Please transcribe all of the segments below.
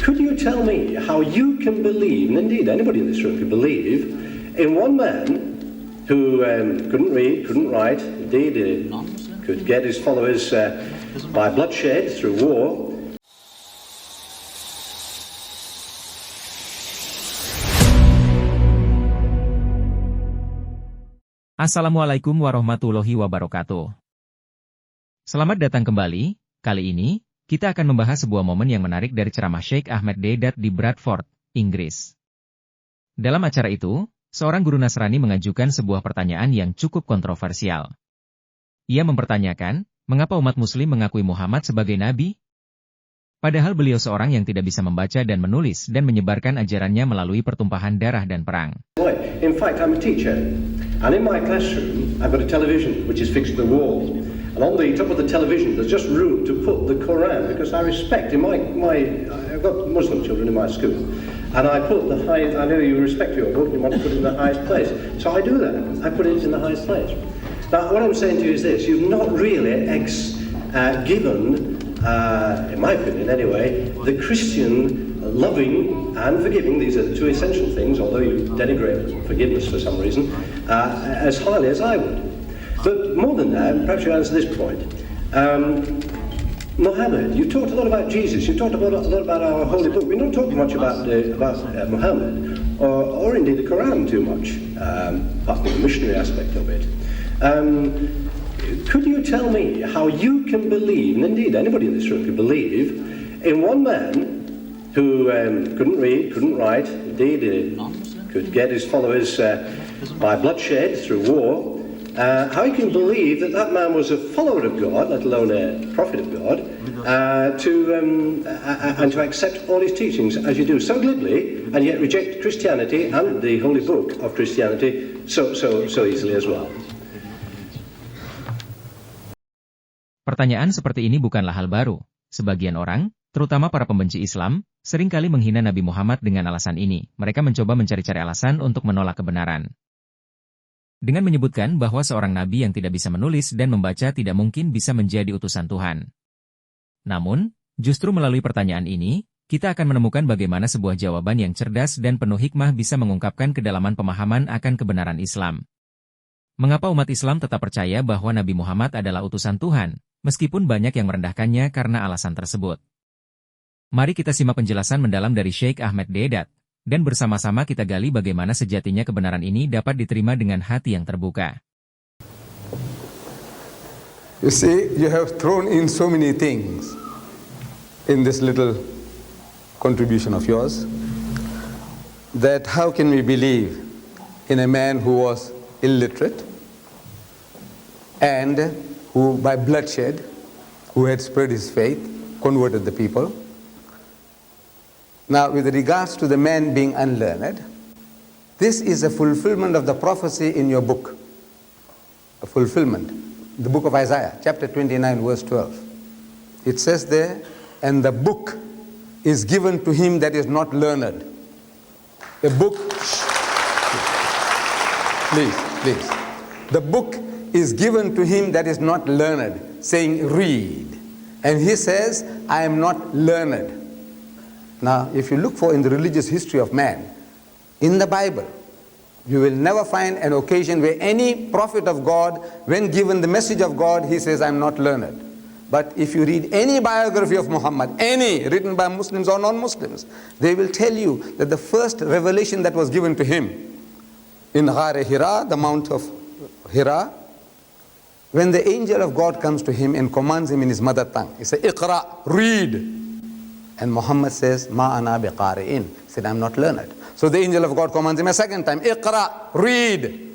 Could you tell me how you can believe, and indeed anybody in this room could believe, in one man who couldn't read, couldn't write, indeed could get his followers by bloodshed through war. Assalamualaikum warahmatullahi wabarakatuh. Selamat datang kembali. Kali ini, kita akan membahas sebuah momen yang menarik dari ceramah Syekh Ahmed Deedat di Bradford, Inggris. Dalam acara itu, seorang guru Nasrani mengajukan sebuah pertanyaan yang cukup kontroversial. Ia mempertanyakan, mengapa umat muslim mengakui Muhammad sebagai nabi? Padahal beliau seorang yang tidak bisa membaca dan menulis dan menyebarkan ajarannya melalui pertumpahan darah dan perang. In fact, I'm a teacher, and in my classroom, I've got a television which is fixed to the wall. And on the top of the television, there's just room to put the Quran, because I respect, I've got Muslim children in my school, and I put the highest, I know you respect your book, you want to put it in the highest place. So I do that, I put it in the highest place. Now, what I'm saying to you is this, you've not really given, in my opinion anyway, the Christian loving and forgiving, these are the two essential things, although you denigrate forgiveness for some reason, as highly as I would. But more than that, perhaps you answer this point. Muhammad, you talked a lot about Jesus, you talked a lot about our holy book. We're not talking much about Muhammad, or indeed the Quran too much, apart from the missionary aspect of it. Could you tell me how you can believe, and indeed anybody in this room could believe, in one man who couldn't read, couldn't write, indeed could get his followers by bloodshed through war, how you can believe that that man was a follower of God, let alone a prophet of God, and to accept all his teachings as you do so glibly, and yet reject Christianity and the holy book of Christianity so easily as well. Pertanyaan seperti ini bukanlah hal baru. Sebagian orang, terutama para pembenci Islam, seringkali menghina Nabi Muhammad dengan alasan ini. Mereka mencoba mencari-cari alasan untuk menolak kebenaran. Dengan menyebutkan bahwa seorang nabi yang tidak bisa menulis dan membaca tidak mungkin bisa menjadi utusan Tuhan. Namun, justru melalui pertanyaan ini, kita akan menemukan bagaimana sebuah jawaban yang cerdas dan penuh hikmah bisa mengungkapkan kedalaman pemahaman akan kebenaran Islam. Mengapa umat Islam tetap percaya bahwa Nabi Muhammad adalah utusan Tuhan, meskipun banyak yang merendahkannya karena alasan tersebut? Mari kita simak penjelasan mendalam dari Syekh Ahmed Deedat, dan bersama-sama kita gali bagaimana sejatinya kebenaran ini dapat diterima dengan hati yang terbuka. You see, you have thrown in so many things in this little contribution of yours, that how can we believe in a man who was illiterate and who by bloodshed, who had spread his faith, converted the people. Now, with regards to the man being unlearned, this is a fulfillment of the prophecy in your book. A fulfillment. The book of Isaiah, chapter 29, verse 12. It says there, and the book is given to him that is not learned. A book, please. The book is given to him that is not learned, saying, read. And he says, I am not learned. Now, if you look for in the religious history of man, in the Bible, you will never find an occasion where any prophet of God, when given the message of God, he says, I'm not learned. But if you read any biography of Muhammad, any written by Muslims or non-Muslims, they will tell you that the first revelation that was given to him in Ghar Hira, the Mount of Hira, when the angel of God comes to him and commands him in his mother tongue, he says, Iqra, read. And Muhammad says, Ma ana biqari'in. He said, I'm not learned. So the angel of God commands him a second time, Iqra, read.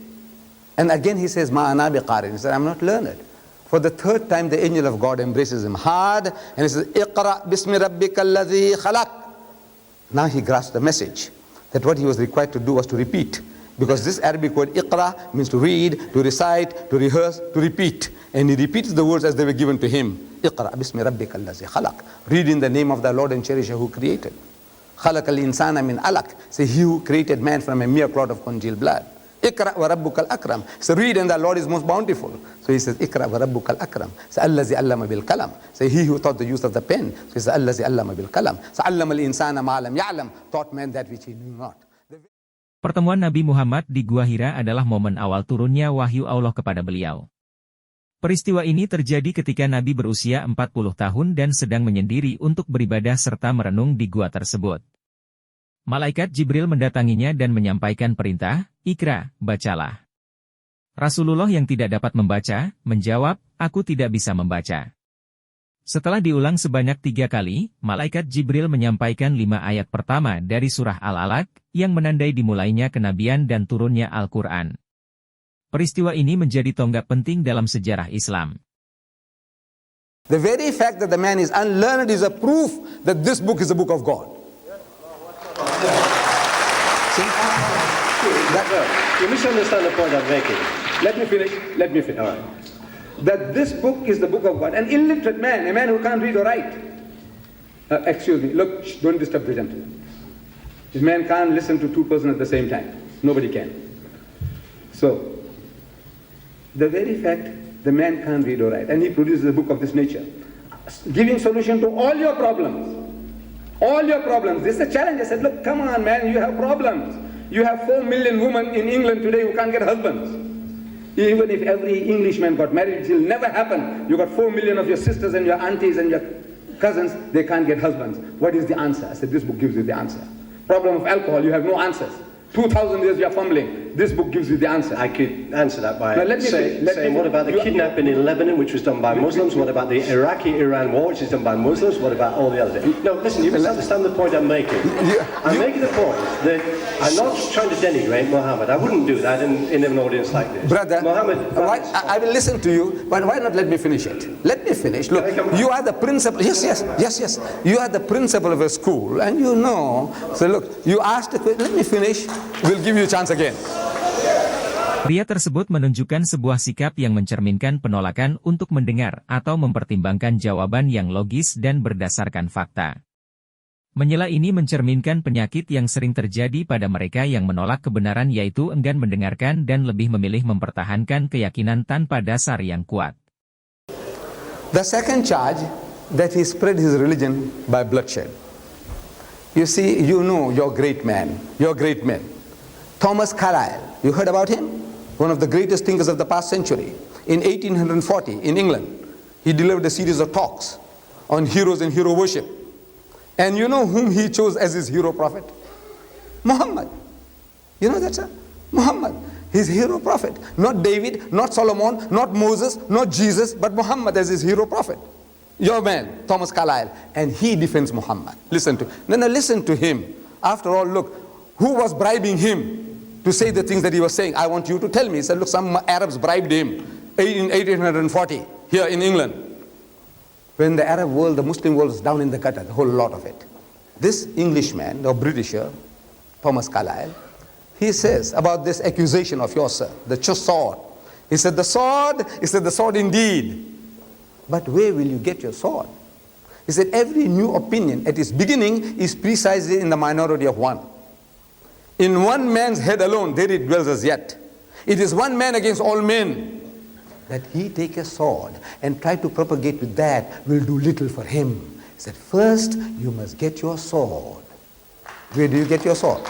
And again he says, Ma ana biqari'in. He said, I'm not learned. For the third time, the angel of God embraces him hard, and he says, Iqra bismi rabbika alladhi khalaq. Now he grasps the message, that what he was required to do was to repeat. Because this Arabic word Iqra means to read, to recite, to rehearse, to repeat. And he repeats the words as they were given to him. Iqra bismi rabbika allazi khalaq. Read in the name of the Lord and Cherisher who created. Khalaq al-insana min alaq. Say, he who created man from a mere clot of congealed blood. Ikra wa rabbukal akram. So read and the Lord is most bountiful. So he says, Ikra wa rabbukal akram. So allazi allama bil kalam. So he who taught the use of the pen. So he says, allazi allama bil kalam. So allama al insana ma lam ya'lam. Taught man that which he knew not. Pertemuan Nabi Muhammad di Gua Hira adalah momen awal turunnya wahyu Allah kepada beliau. Peristiwa ini terjadi ketika Nabi berusia 40 tahun dan sedang menyendiri untuk beribadah serta merenung di gua tersebut. Malaikat Jibril mendatanginya dan menyampaikan perintah, Ikra, bacalah. Rasulullah yang tidak dapat membaca, menjawab, aku tidak bisa membaca. Setelah diulang sebanyak 3 kali, Malaikat Jibril menyampaikan 5 ayat pertama dari surah Al-Alaq, yang menandai dimulainya kenabian dan turunnya Al-Quran. Peristiwa ini menjadi tonggak penting dalam sejarah Islam. The very fact that the man is unlearned is a proof that this book is the book of God. You misunderstand the point I'm making. Let me finish. All right. That this book is the book of God. An illiterate man, a man who can't read or write. Excuse me, look, don't disturb the gentleman. This man can't listen to 2 persons at the same time. Nobody can. So, the very fact the man can't read or write, and he produces a book of this nature, giving solution to all your problems. All your problems. This is a challenge. I said, look, come on, man, you have problems. You have 4 million women in England today who can't get husbands. Even if every Englishman got married, it will never happen. You got 4 million of your sisters and your aunties and your cousins, they can't get husbands. What is the answer? I said, this book gives you the answer. Problem of alcohol, you have no answers. 2,000 years you are fumbling. This book gives you the answer. I could answer that by saying, what about the kidnapping in Lebanon, which was done by Muslims? What about the Iraqi-Iran war, which is done by Muslims? What about all the others? No, listen, you misunderstand the point I'm making. I'm making the point that I'm not trying to denigrate Muhammad. I wouldn't do that in an audience like this. Brother, Muhammad, I will listen to you, but why not let me finish it? Let me finish. Look, you are the principal. Yes. You are the principal of a school, and you know. So look, you asked a question. Let me finish. We'll give you a chance again. Pria tersebut menunjukkan sebuah sikap yang mencerminkan penolakan untuk mendengar atau mempertimbangkan jawaban yang logis dan berdasarkan fakta. Menyela ini mencerminkan penyakit yang sering terjadi pada mereka yang menolak kebenaran, yaitu enggan mendengarkan dan lebih memilih mempertahankan keyakinan tanpa dasar yang kuat. The second charge, that he spread his religion by bloodshed. You see, you know your great men. Thomas Carlyle, you heard about him? One of the greatest thinkers of the past century. In 1840, in England, he delivered a series of talks on heroes and hero worship. And you know whom he chose as his hero prophet? Muhammad. You know that, sir? Muhammad, his hero prophet. Not David, not Solomon, not Moses, not Jesus, but Muhammad as his hero prophet. Your man, Thomas Carlyle, and he defends Muhammad. Listen to him. After all, look, who was bribing him to say the things that he was saying? I want you to tell me. He said, look, some Arabs bribed him in 1840 here in England. When the Arab world, the Muslim world was down in the gutter, the whole lot of it. This Englishman, or Britisher, Thomas Carlyle, he says about this accusation of yours, sir, the sword. He said, the sword indeed. But where will you get your sword? He said, every new opinion at its beginning is precisely in the minority of one. In one man's head alone, there it dwells as yet. It is one man against all men. That he take a sword and try to propagate with that will do little for him. He said, first you must get your sword. Where do you get your sword?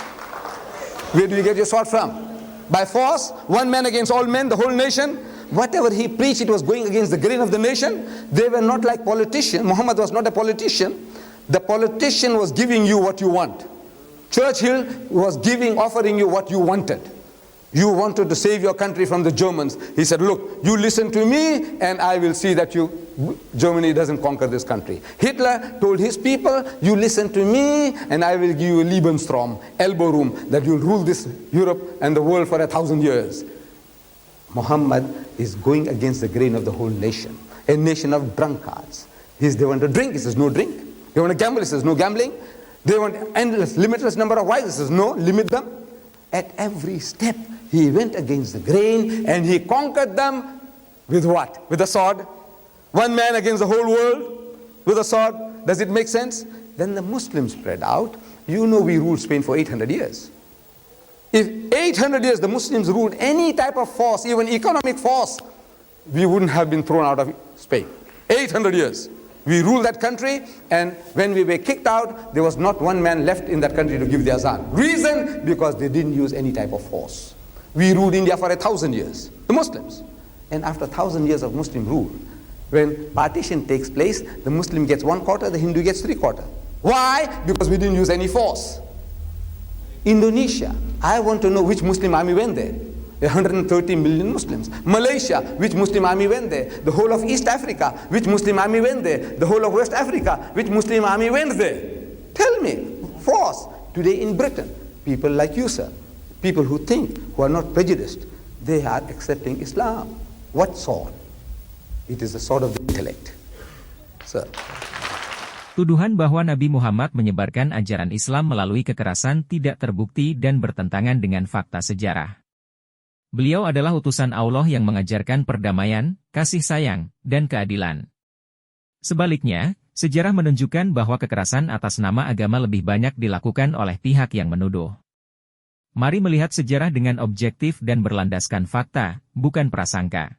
Where do you get your sword from? By force? One man against all men, the whole nation? Whatever he preached, it was going against the grain of the nation. They were not like politicians. Muhammad was not a politician. The politician was giving you what you want. Churchill was offering you what you wanted. You wanted to save your country from the Germans. He said, look, you listen to me and I will see that Germany doesn't conquer this country. Hitler told his people, you listen to me and I will give you a Lebensraum, elbow room, that you'll rule this Europe and the world for 1,000 years. Muhammad is going against the grain of the whole nation. A nation of drunkards. They want to drink, he says no drink. They want to gamble, he says no gambling. They want endless, limitless number of wives, he says no, limit them. At every step, he went against the grain and he conquered them with what? With a sword. One man against the whole world with a sword. Does it make sense? Then the Muslims spread out. You know we ruled Spain for 800 years. If 800 years the Muslims ruled any type of force, even economic force, we wouldn't have been thrown out of Spain. 800 years. We ruled that country, and when we were kicked out, there was not one man left in that country to give the azan. Reason? Because they didn't use any type of force. We ruled India for 1,000 years, the Muslims. And after 1,000 years of Muslim rule, when partition takes place, the Muslim gets 1/4, the Hindu gets 3/4. Why? Because we didn't use any force. Indonesia, I want to know which Muslim army went there. 130 million Muslims. Malaysia, which Muslim army went there? The whole of East Africa, which Muslim army went there? The whole of West Africa, which Muslim army went there? Tell me, force. Today in Britain, people like you, sir, people who think, who are not prejudiced, they are accepting Islam. What sword? It is the sword of the intellect. Sir. Tuduhan bahwa Nabi Muhammad menyebarkan ajaran Islam melalui kekerasan tidak terbukti dan bertentangan dengan fakta sejarah. Beliau adalah utusan Allah yang mengajarkan perdamaian, kasih sayang, dan keadilan. Sebaliknya, sejarah menunjukkan bahwa kekerasan atas nama agama lebih banyak dilakukan oleh pihak yang menuduh. Mari melihat sejarah dengan objektif dan berlandaskan fakta, bukan prasangka.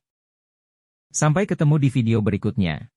Sampai ketemu di video berikutnya.